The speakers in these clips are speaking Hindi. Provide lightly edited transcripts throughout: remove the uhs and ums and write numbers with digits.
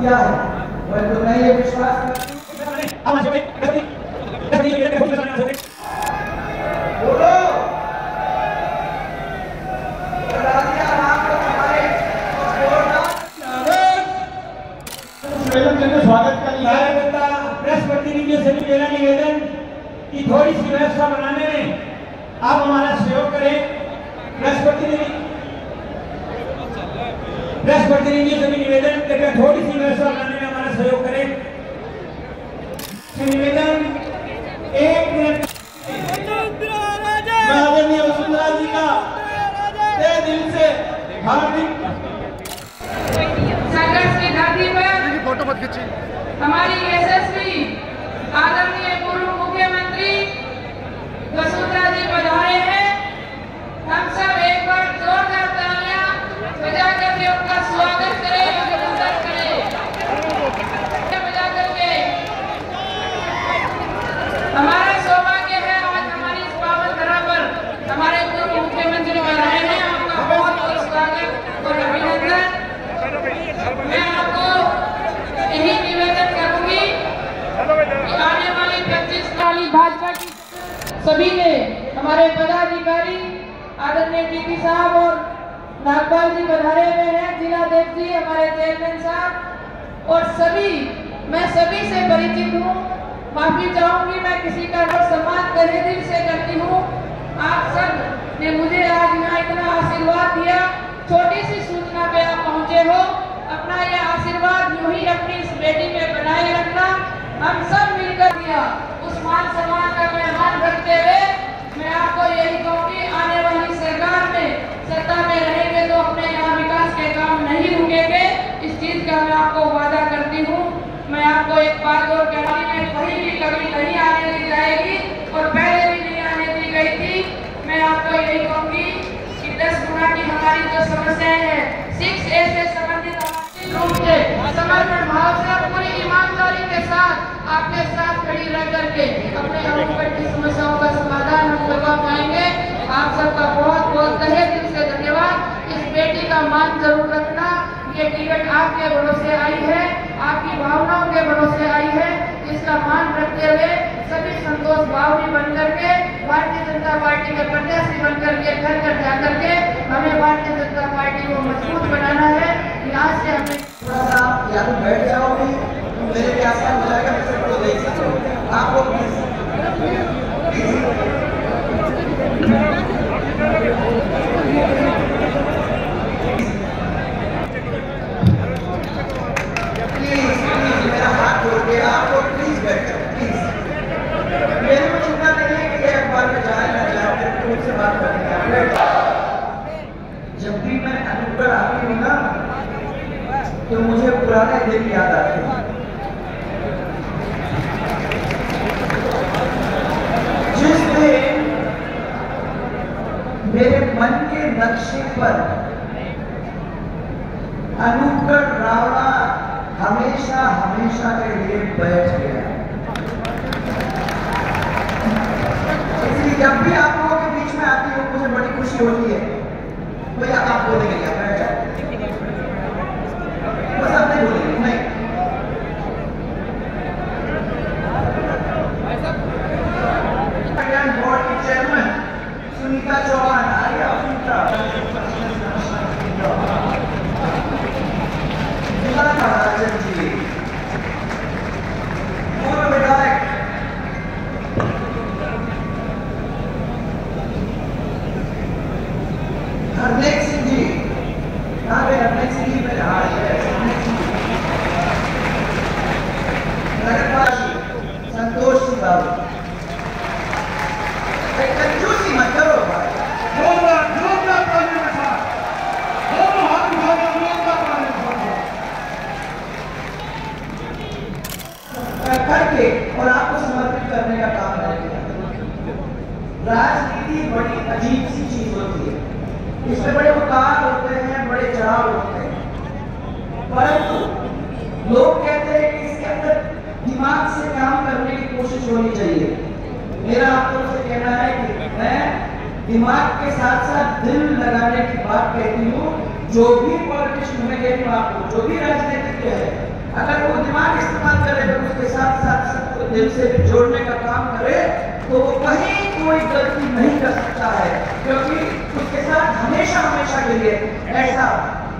किया है, परंतु मैं ये विश्वास करती हूँ स्वागत करिए। प्रेस प्रतिनिधियों से भी मेरा निवेदन कि थोड़ी सी व्यवस्था बनाने में आप हमारा सहयोग करें। प्रेस प्रतिनिधियों से भी निवेदन करके थोड़ी सी व्यवस्था बनाने में हमारा सहयोग करें। निवेदन एक मिनट आदरणीय वसुंधरा जी का तहे दिल से हार्दिक संघर्ष की धरती पर फोटो मत खींचिए। हमारी यशस्वी आदरणीय पूर्व मुख्यमंत्री वसुंधरा जी पधारे हैं। हम सब एक बार जोरदार तालियां बजा करके उनका स्वागत करें, अभिनंदन करें। बजा करके हमारा सौभाग्य है आज हमारी इस पावन धरा पर हमारे पूर्व मुख्यमंत्री पधारे हैं। आपका बहुत बहुत स्वागत और अभिनंदन। मैं आपको यही निवेदन करूंगी कि आने वाली 25 वाली भाजपा की सभी ने हमारे पदाधिकारी आदरणीय डीपी साहब और नागपाल जी पधारे हुए हैं, जिलाध्यक्ष जी, हमारे चेयरमैन साहब और सभी, मैं सभी से परिचित हूँ। माफी चाहूंगी मैं किसी का सम्मान तहे दिल से करती हूँ। आप सब ने मुझे आज यहाँ इतना आशीर्वाद दिया। छोटी सी सूचना पे आप पहुँचे हो, अपना यह आशीर्वाद यूं ही अपनी इस बेटी में बनाए रखना। हम सब मिलकर दिया उस मान सम्मान का मैं मान रखते हुए मैं आपको यही कहूँगी, आने वाली सरकार में सत्ता में रहेंगे तो अपने यहाँ विकास के काम नहीं रुकेंगे। इस चीज का मैं आपको वादा करती हूँ। मैं आपको एक बात और कहती में कहीं भी कभी नहीं आने दी जाएगी और पहले भी नहीं आने दी गई थी। मैं आपको यही कहूँगी कि 10 गुना की हमारी जो समस्याएं हैं 6A से संबंधित रूप से समर्पण भाव से पूरी ईमानदारी के साथ आपके साथ खड़ी रह करके अपने अनुकूल की समस्याओं का समाधान हम करवा पाएंगे। आप सबका बहुत बहुत तहे दिल से धन्यवाद। इस बेटी का मान जरूर रखना। ये टिकट आपके भरोसे आई है, आपकी भावनाओं के भरोसे आई है। इसका मान रखते हुए सभी संतोष भावनी बन करके भारतीय जनता पार्टी के प्रत्याशी बन करके घर घर जा करके हमें भारतीय जनता पार्टी को मजबूत बनाना है। यहाँ से हमें थोड़ा सा या तो बैठ जाओगे तो मेरे भी आसान हो जाएगा, मैं सबको देख सकूँ। आपको मेरा हाथ जोड़ के आपको प्लीज बैठ जाओ, प्लीज। मेरे को चिंता नहीं है कि ये अखबार में जाए ना जाए, फिर मुझसे बात करनी है। जब भी मैं अनुकूल आती हूँ ना तो मुझे पुराने दिन याद आते हैं। जिस दिन मेरे मन के नक्शे पर अनुकूल रावणा हमेशा हमेशा के लिए बैठ गया। इसलिए जब भी आप लोगों के बीच में आती हूँ मुझे बड़ी खुशी होती है। भैया आप बोलेंगे क्या? बैठ जाओ, बस आप नहीं बोलेंगे। नहीं, कल्याण बोर्ड की चेयरमैन सुनीता चौहान आर्या जिला महाराजन जी, पूर्व विधायक हरनेक सिंह जी, हरनेक सिंह जी मेरे हाथ है। नगरपालिका संतोष सिंह बाबू, कंजूसी मत करो भाई। करके और आपको समर्पित करने का काम करेंगे। राजनीति बड़ी अजीब सी चीज होती है, इसमें बड़े उतार होते हैं, बड़े चढ़ाव होते हैं, परंतु लोग कहते हैं कि इसके अंदर दिमाग से काम करने की कोशिश होनी चाहिए। मेरा आप लोगों से कहना है कि मैं दिमाग के साथ साथ दिल लगाने की बात कहती हूँ। जो भी पॉलिटिशियन, मैं कहती हूँ आपको, जो भी राजनीतिज्ञ है अगर वो दिमाग इस्तेमाल करे तो उसके साथ साथ सबको दिल से भी जोड़ने का काम करे तो वो कहीं कोई गलती नहीं कर सकता है, क्योंकि उसके साथ हमेशा हमेशा के लिए ऐसा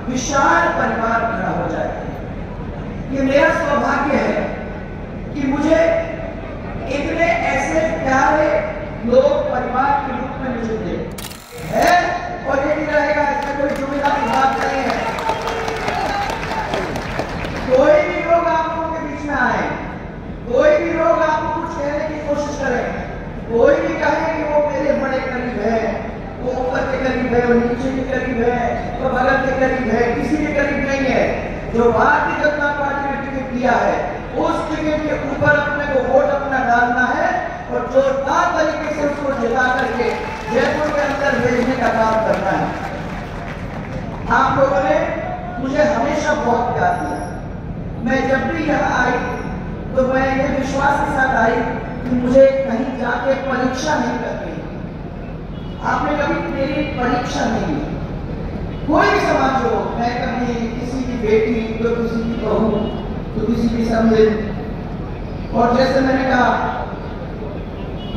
विशाल परिवार खड़ा हो जाए। ये मेरा सौभाग्य है कि मुझे इतने ऐसे प्यारे लोग परिवार के रूप में मुझे मिले है, और ये भी रहेगा, इसमें कोई दुविधा की बात नहीं है। कोई भी लोग आप लोगों के बीच में आए, कोई भी लोग आपको कुछ कहने की कोशिश करें, कोई भी कहे कि वो मेरे बड़े करीब है, वो ऊपर के करीब है, वो नीचे के करीब है, वो बगल के करीब है, किसी के करीब नहीं है। जो भारतीय जनता पार्टी ने टिकट दिया है उस टिकट के ऊपर अपने को वोट अपना डालना है और जोरदार तरीके से उसको जिता करके जयपुर के अंदर भेजने का काम करना है। आप लोगों ने मुझे हमेशा बहुत प्यार दिया। मैं जब भी यहाँ आई तो मैं ये विश्वास के साथ आई कि मुझे कहीं जाके परीक्षा नहीं करनी, आपने कभी मेरी परीक्षा नहीं ली। कोई भी समाज हो, मैं कभी किसी की बेटी तो किसी की बहू तो किसी की समझे, और जैसे मैंने कहा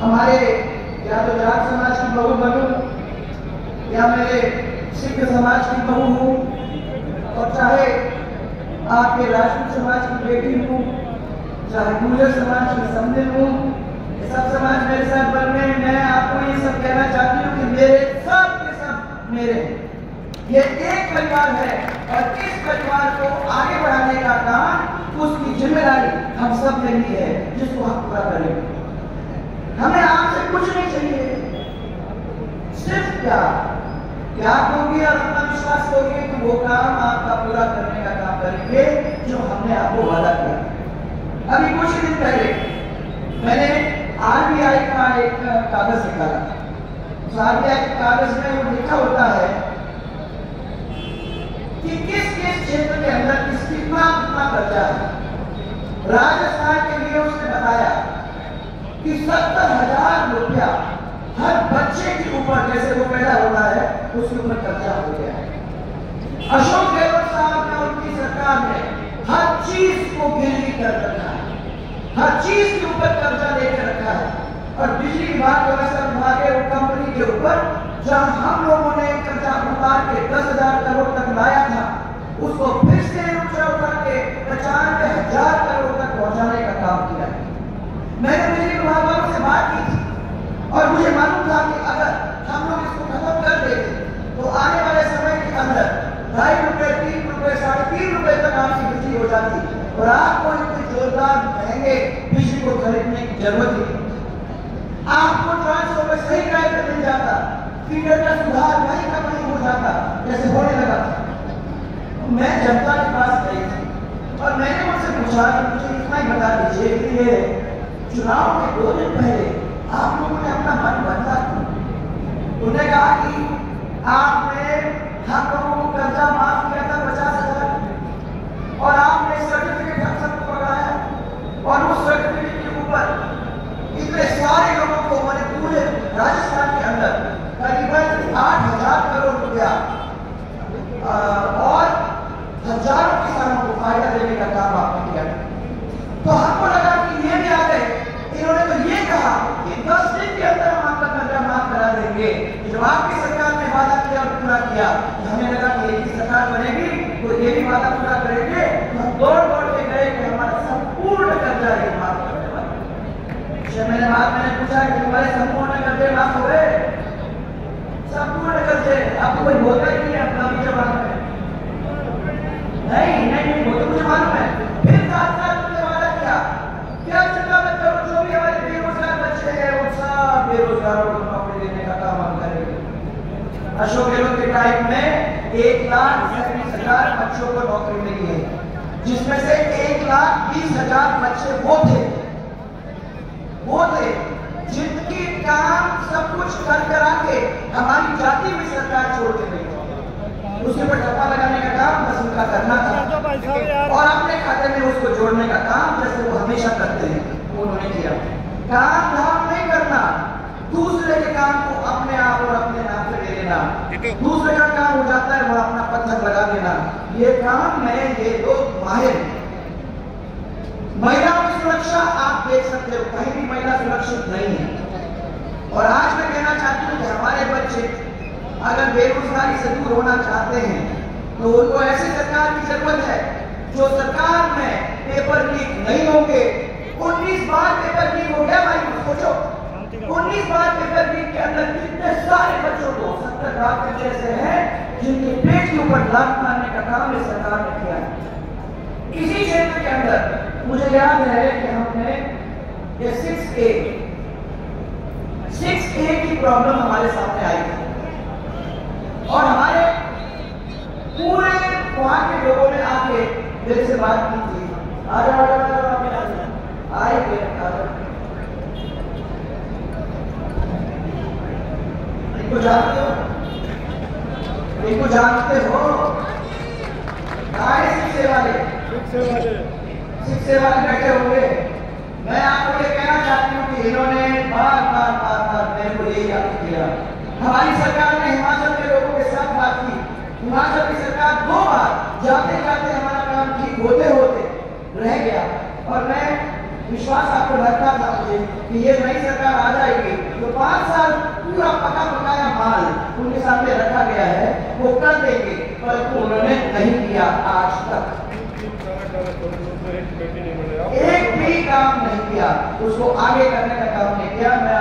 हमारे या तो जाट समाज की बहू बनूं या मेरे सिख समाज की बहू हूं, और चाहे आपके राजपूत समाज की बेटी हूं, चाहे गुर्जर समाज की समझे हूं, सब समाज मेरे साथ बन गए। मैं आपको ये सब कहना चाहती हूँ कि मेरे सब के सब मेरे हैं। ये एक परिवार है और इस परिवार को आगे बढ़ाने का काम, उसकी जिम्मेदारी हम सब ने ली है, जिसको हम पूरा करेंगे। हमें आपसे कुछ नहीं चाहिए, सिर्फ प्यार दोगे और अपना विश्वास दोगे कि वो काम आपका पूरा करने का काम करेंगे जो हमने आपको वादा किया। अभी कुछ दिन पहले मैंने RBI का एक कागज निकाला। उस RBI के कागज में वो लिखा होता है कि किस किस क्षेत्र के अंदर कितना कर्जा है। राजस्थान के लिए उसने बताया कि 70,000 रुपया हर बच्चे के ऊपर, जैसे वो पैदा होता है उसके ऊपर कर्जा हो गया है। अशोक गहलोत साहब ने, उनकी सरकार ने हर चीज को गिरवी कर रखा है, हर चीज के ऊपर कर्जा लेकर रखा है। और बिजली विभाग, व्यवस्था विभाग है, वो कंपनी के ऊपर जहां हम लोगों ने कर्जा उतार के 10,000 करोड़ तक लाया था, उसको फिर से उठा के 95,000 करोड़ तक पहुंचाने का काम किया है। मैंने बिजली विभाग वालों से बात की थी और मुझे मालूम था कि अगर हम लोग इसको खत्म कर देते तो आने वाले समय के अंदर 2.5 रुपए, 3 रुपए, 3.5 रुपए तक आपकी बिजली हो जाती और आपको इतने जोरदार महंगे बिजली को खरीदने की जरूरत नहीं। आपको ट्रांसफॉर्मर सही टाइम पे मिल जाता, फीडर का सुधार वहीं का वहीं हो जाता जैसे होने लगा था। मैं जनता के पास गई थी और मैंने उनसे पूछा कि मुझे इतना ही बता दीजिए कि ये चुनाव के 2 दिन पहले आप लोगों ने अपना मन बदला क्यों? उन्होंने कहा कि आपने हम लोगों को कर्जा माफ किया था 50,000 और आपने सर्टिफिकेट हम सबको पकड़ाया और उस सर्टिफिकेट के ऊपर इतने सारे लोगों को, मैंने पूरे राजस्थान के अंदर करीबन 8,000 करोड़ रुपया और हजारों किसानों को फायदा देने का काम आपने किया। तो हमको लगा कि ये भी आ गए। इन्होंने तो ये कहा कि 10 दिन के अंदर हम आपका कर्जा माफ करा देंगे। जो आपकी सरकार ने वादा किया और पूरा किया, हमें लगा कि एक सरकार बनेगी तो ये भी वादा पूरा करेंगे। तो हम दौड़ के गए कि हमारा संपूर्ण कर्जा ये माफ करने वाले। मैंने पूछा कि हमारे संपूर्ण कर्जे माफ हो गए? संपूर्ण कर्जे आपको कोई बोलता ही नहीं है अपना भी जवाब में नहीं वो तो मुझे मालूम है। फिर साथ तुमने वादा किया कि अब चिंता मत करो, जो भी हमारे बेरोजगार बच्चे हैं वो सब बेरोजगारों को नौकरी देने का काम हम करेंगे। अशोक गहलोत के टाइम में 1,37,000 बच्चों को नौकरी मिली है, जिसमें से 1,20,000 बच्चे वो थे जिनकी काम सब कुछ कर करा के हमारी जाति में सरकार छोड़ के गई। उसके ऊपर टप्पा लगाने का काम बस उनका करना था और अपने खाते में उसको जोड़ने का काम जैसे वो हमेशा करते हैं उन्होंने किया। काम धाम नहीं करना, दूसरे के काम को अपने आप और अपने नाम पे ले लेना। दूसरे का काम हो जाता है वो अपना पत्थर लगा देना। ये काम में ये लोग माहिर, महिलाओं की सुरक्षा आप देख सकते हो, कहीं भी महिला सुरक्षित नहीं है। और आज मैं कहना चाहती हूँ कि हमारे बच्चे अगर बेरोजगारी से दूर होना चाहते हैं तो उनको ऐसी सरकार की जरूरत है जो सरकार में पेपर लीक नहीं होंगे। 19 बार पेपर लीक हो गया भाई, सोचो 19 बार पेपर लीक के अंदर कितने सारे बच्चों को 70 लाख बच्चे ऐसे हैं जिनके पेट के ऊपर लात मारने का काम इस सरकार ने किया है। इसी क्षेत्र के अंदर मुझे याद है कि हमने ये 6A की प्रॉब्लम हमारे सामने आई थी और हमारे पूरे वहां के लोगों ने आके मेरे से बात की थी। इनको जानते हो, इनको जानते हो? शिक्षे वाले बैठे होंगे। मैं आपको ये कहना चाहती हूँ कि इन्होंने बार मेरे को ये याद किया। हमारी सरकार ने हिमाचल के लोगों के साथ बात की। हिमाचल की सरकार 2 बार जाते जाते हमारा काम ठीक होते होते रह गया और मैं विश्वास आपको रखता था मुझे कि ये नई सरकार आ जाएगी तो 5 साल पूरा पका पकाया माल उनके सामने रखा गया है वो कर देंगे, पर उन्होंने नहीं किया। आज तक एक भी काम नहीं किया, उसको आगे करने का काम नहीं किया। मैं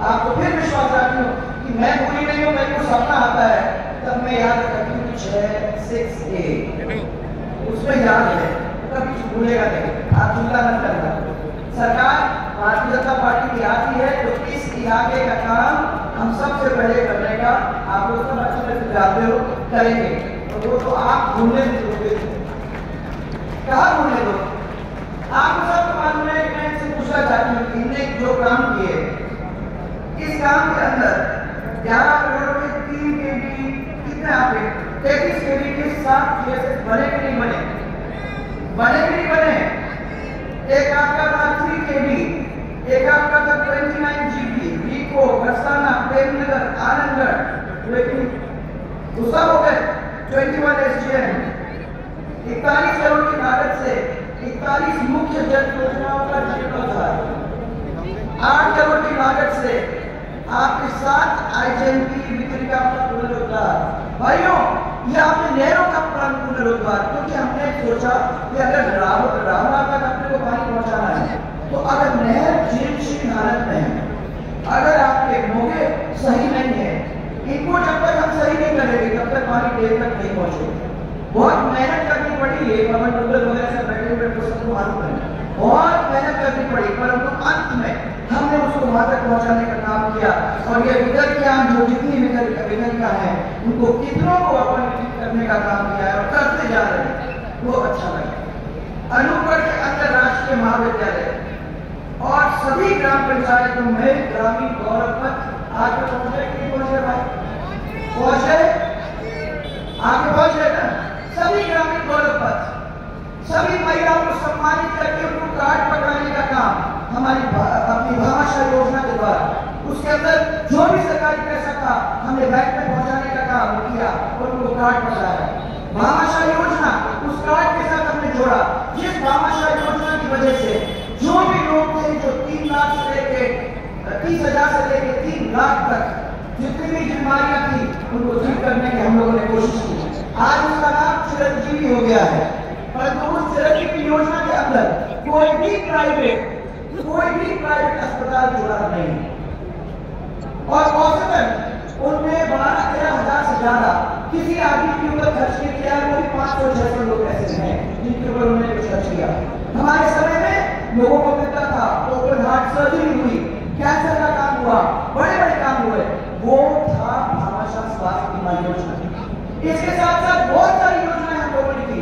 आपको फिर विश्वास रखती हूँ कि मैं पूरी नहीं हूँ, मेरे को सपना आता है तब मैं याद रखती हूँ 6A उसमें याद है, कभी भूलेगा नहीं। आप चिंता मत करना। सरकार भारतीय जनता पार्टी की आती है तो इस इलाके का काम हम सबसे पहले करने का आप लोग सब अच्छे से जानते हो करेंगे। तो वो तो आप भूलने दोगे, कहाँ भूलने दो? आपको सबको मालूम है कि मैं इनसे पूछना चाहती हूँ कि इनने जो काम किए इस काम के अंदर 11 करोड़ के 3 kV कितने आपके 33 kV के 7 GSS बने कि नहीं बने? बने कि नहीं बने? एक आपका था 3 kV, एक आपका था 29 GB, वीको, बरसाना, प्रेमनगर, आनंदगढ़, लेकिन वो सब हो गए 21 SGN। 41 करोड़ की लागत से 41 मुख्य जल योजनाओं का जीर्णोद्धार था। 8 करोड़ की लागत से आपके 7 IGNP वितरिका का पुनरुद्धार। भाइयों, ये आपने नहरों का पुनरुद्धार, क्योंकि हमने सोचा कि अगर रावला तक अपने को पानी पहुंचाना है तो अगर नहर जीर्ण हालत में है, अगर आपके मोगे सही नहीं है, इनको जब तक हम सही नहीं करेंगे तब तक पानी देर तक नहीं पहुंचेगा। बहुत मेहनत करनी पड़ी है, पवन डुंगर वगैरह से बैठे हुए तो सबको मालूम है, बहुत मेहनत करनी पड़ी, परंतु अंत में हमने उसको वहां तक पहुंचाने का काम किया। और ये वितरिका जो जितनी वितरिका है उनको कितनों को अपॉइंट करने का काम किया है और करते जा रहे हैं, वो अच्छा लगा। अनूपगढ़ के अंदर राष्ट्रीय महाविद्यालय और सभी ग्राम पंचायतों में ग्रामीण गौरव पथ आगे पहुंच गए कि पहुंच गए भाई? पहुंच गए, आगे पहुंच गए ना? सभी ग्रामीण गौरव पथ, सभी महिलाओं को सम्मानित करके उनको कार्ड पकड़ाने का काम हमारी अपनी भामाशाह योजना के द्वारा, उसके अंदर जो भी सरकारी पैसा था हमने बैंक में पहुंचाने का काम किया और उनको कार्ड पकड़ाया। भामाशाह योजना उस कार्ड के साथ हमने जोड़ा, जिस भामाशाह योजना की वजह से जो भी लोग थे जो 3 लाख से लेके 30,000 से लेके 3 लाख तक जितनी भी बीमारियां थी उनको ठीक करने की हम लोगों ने कोशिश की। आज उसका नाम चिरंजीवी हो गया है, परंतु उस चिरंजीवी योजना के अंदर कोई भी प्राइवेट अस्पताल जुड़ा नहीं और औसतन उनमें 12-13 हजार से ज्यादा किसी आदमी के ऊपर खर्च नहीं किया। वो भी 500-600 लोग ऐसे हैं जिनके ऊपर उन्होंने कुछ खर्च किया। हमारे समय में लोगों को मिलता था, ओपन हार्ट सर्जरी हुई, कैंसर का काम हुआ, बड़े बड़े काम हुए, वो था भामाशाह स्वास्थ्य बीमा योजना। इसके साथ साथ बहुत सारी योजनाएं हम लोगों ने की।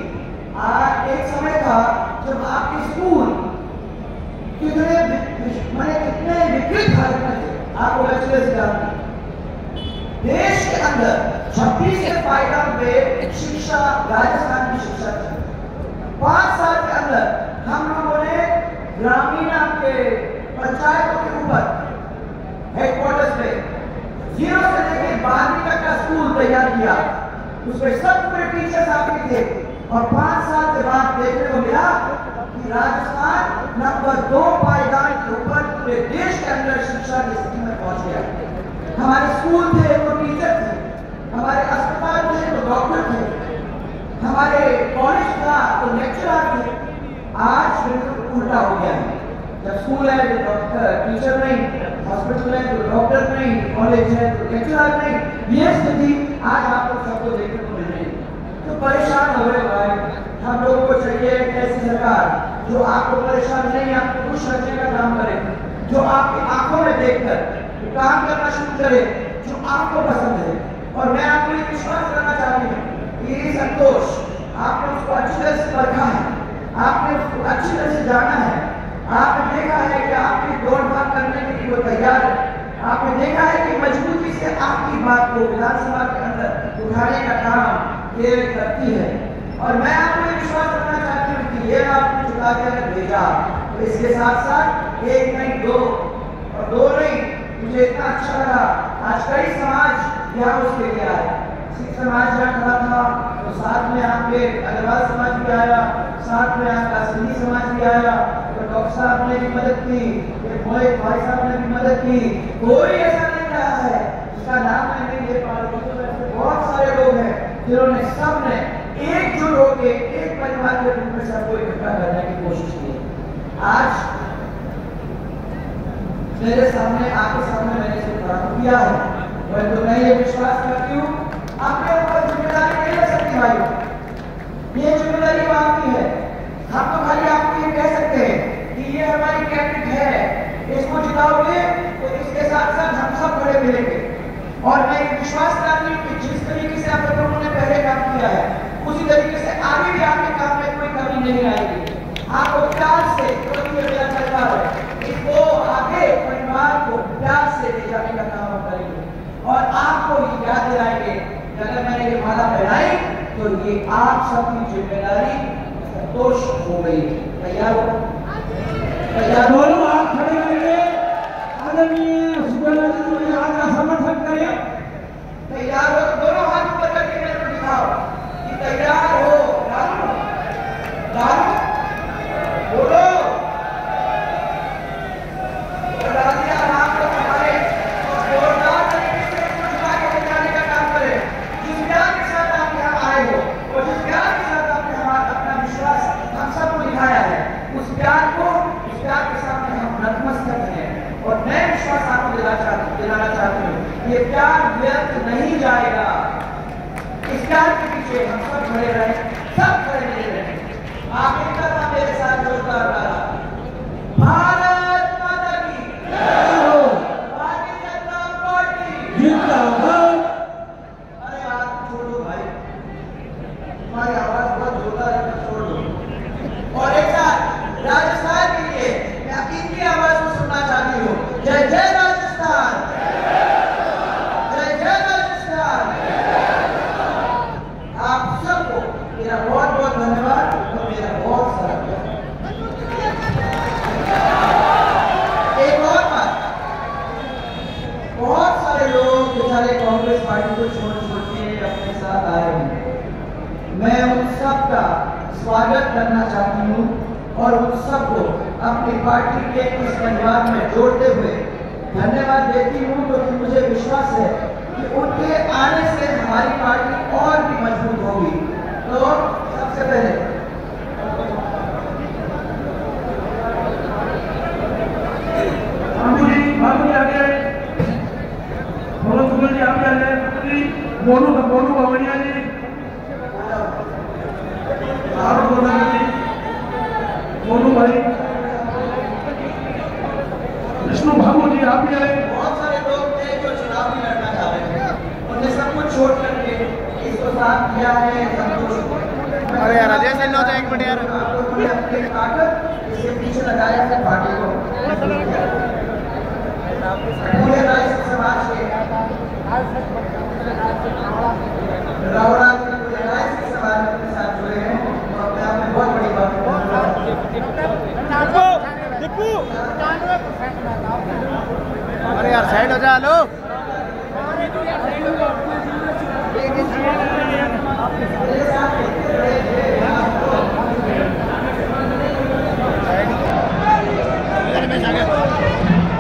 एक समय था जब आपके स्कूल कितने विकृत हालत में थे, आपको बचपन से जानते। देश के अंदर 26 शिक्षा राजस्थान की शिक्षा थी। 5 साल के अंदर हम लोगों ने ग्रामीण आपके पंचायतों के ऊपर हेडक्वार्टर्स पे 0 से लेकर 12वीं तक का स्कूल तैयार किया। उसमें सब पूरे टीचर्स आपके थे और 5 साल के बाद देखने को मिला कि राजस्थान नंबर 2 पायदान के ऊपर पूरे देश के अंदर शिक्षा की स्थिति में पहुंच गया। हमारे स्कूल थे तो टीचर थे, हमारे अस्पताल थे तो डॉक्टर थे, हमारे कॉलेज था तो लेक्चरर थे। आज बिल्कुल उल्टा हो गया है। जब स्कूल है तो डॉक्टर टीचर नहीं, हॉस्पिटल है तो डॉक्टर नहीं, कॉलेज है तो लेक्चरर नहीं। ये स्थिति आज आप लोग सबको देखने को मिल रही है। तो परेशान हो रहे भाई, हम लोगों को चाहिए एक ऐसी सरकार जो आपको परेशान नहीं, आपको खुश रखने का काम करे, जो आपकी आंखों में देखकर काम करना शुरू करे जो आपको पसंद है। और मैं आपको ये विश्वास करना चाहती हूँ कि ये संतोष आपने उसको अच्छी तरह से परखा है, आपने उसको अच्छी तरह से जाना है। आपने देखा है कि आपकी दौड़ भाग करने के लिए वो तैयार है। आपने देखा है कि मजबूती से आपकी बात को विधानसभा के अंदर उठाने का काम ये करती है। और मैं आपको ये विश्वास करना चाहती हूँ कि ये आपने चुका कर भेजा। तो इसके साथ साथ एक नहीं दो और दो नहीं, मुझे इतना अच्छा लगा आज कई समाज यहाँ उसके लिए आए। सिख समाज यहाँ खड़ा था तो साथ में आपके अग्रवाल समाज भी आया, साथ में आपका सिंधी समाज भी आया, तो डॉक्टर साहब ने भी मदद की, मोहित भाई साहब ने भी मदद की। कोई ऐसा नहीं रहा है जिसका नाम मैं नहीं ले पा रही हूँ। बहुत सारे लोग हैं जिन्होंने सबने एकजुट होकर एक परिवार के रूप में सबको इकट्ठा करने की कोशिश की। आज मेरे सामने आपके सामने मैंने इसे प्रारंभ किया है, परंतु मैं ये विश्वास करती हूँ आपके ऊपर जिम्मेदारी नहीं ले सकती भाई, ये जिम्मेदारी आपकी है। हम तो खाली आपको ये कह सकते हैं कि ये हमारी कैंडिडेट है, इसको जिताओगे तो इसके साथ साथ हम सब खड़े मिलेंगे। और मैं विश्वास करती हूँ कि जिस तरीके से आप लोगों ने पहले काम किया है उसी तरीके से आगे भी आपके काम में कोई कमी नहीं आएगी। आपको प्यार से मेरा परिवार है, इसको आगे परिवार को प्यार से ले जाने का काम हम करेंगे। और आपको ये याद दिलाएंगे कि अगर मैंने ये माला पहनाई तो ये आप सबकी जिम्मेदारी संतोष हो गई। तैयार हो? तैयार हो? आप खड़े करेंगे, आदरणीय सुब्रमण्यम जी को यहाँ का समर्थन करें। तैयार हो? दोनों हाथ ऊपर करके मेरे को दिखाओ कि तैयार हो। बोलो दिलाना चाहती हूँ ये प्यार व्यर्थ नहीं जाएगा। इस प्यार के पीछे हम सब खड़े रहे, सब खड़े नहीं रहे। आप इतना सा मेरे साथ जोरदार करा भारत माता की जय, भारतीय जनता पार्टी जिंदाबाद। अरे आप छोड़ो भाई, तुम्हारी आवाज बहुत जोरदार है, छोड़ दो। और एक साथ राजस्थान के लिए मैं इनकी आवाज को सुनना चाहती हूँ। जय जय राजस्थान, जय जय राजस्थान। आप सबको मेरा बहुत बहुत धन्यवाद और मेरा बहुत सारा एक और बात, बहुत सारे लोग बेचारे कांग्रेस पार्टी को छोड़ के अपने साथ आए हैं। मैं उन सब का स्वागत करना चाहती हूँ और उन सबको अपनी पार्टी के इस परिवार में जोड़ते हुए धन्यवाद देती हूँ, क्योंकि मुझे विश्वास है कि उनके आने से हमारी पार्टी और भी मजबूत होगी। तो सबसे पहले मोनू बावड़िया जी, मोनू भाई, विष्णु भागू जी आप भी आए। बहुत सारे लोग थे जो चुनाव भी लड़ना चाह रहे थे, उन्हें सब कुछ छोड़ करके इसको साथ किया है संतोष। अरे यार अजय से लो एक मिनट यार, अपनी ताकत इसके पीछे लगाया है पार्टी को। पूरे राष्ट्र समाज के रावड़ा पूरे राष्ट्र समाज के साथ जुड़े हैं, तो अपने आप में बहुत बड़ी बात है। अरे यार साइड हो जा लो। है।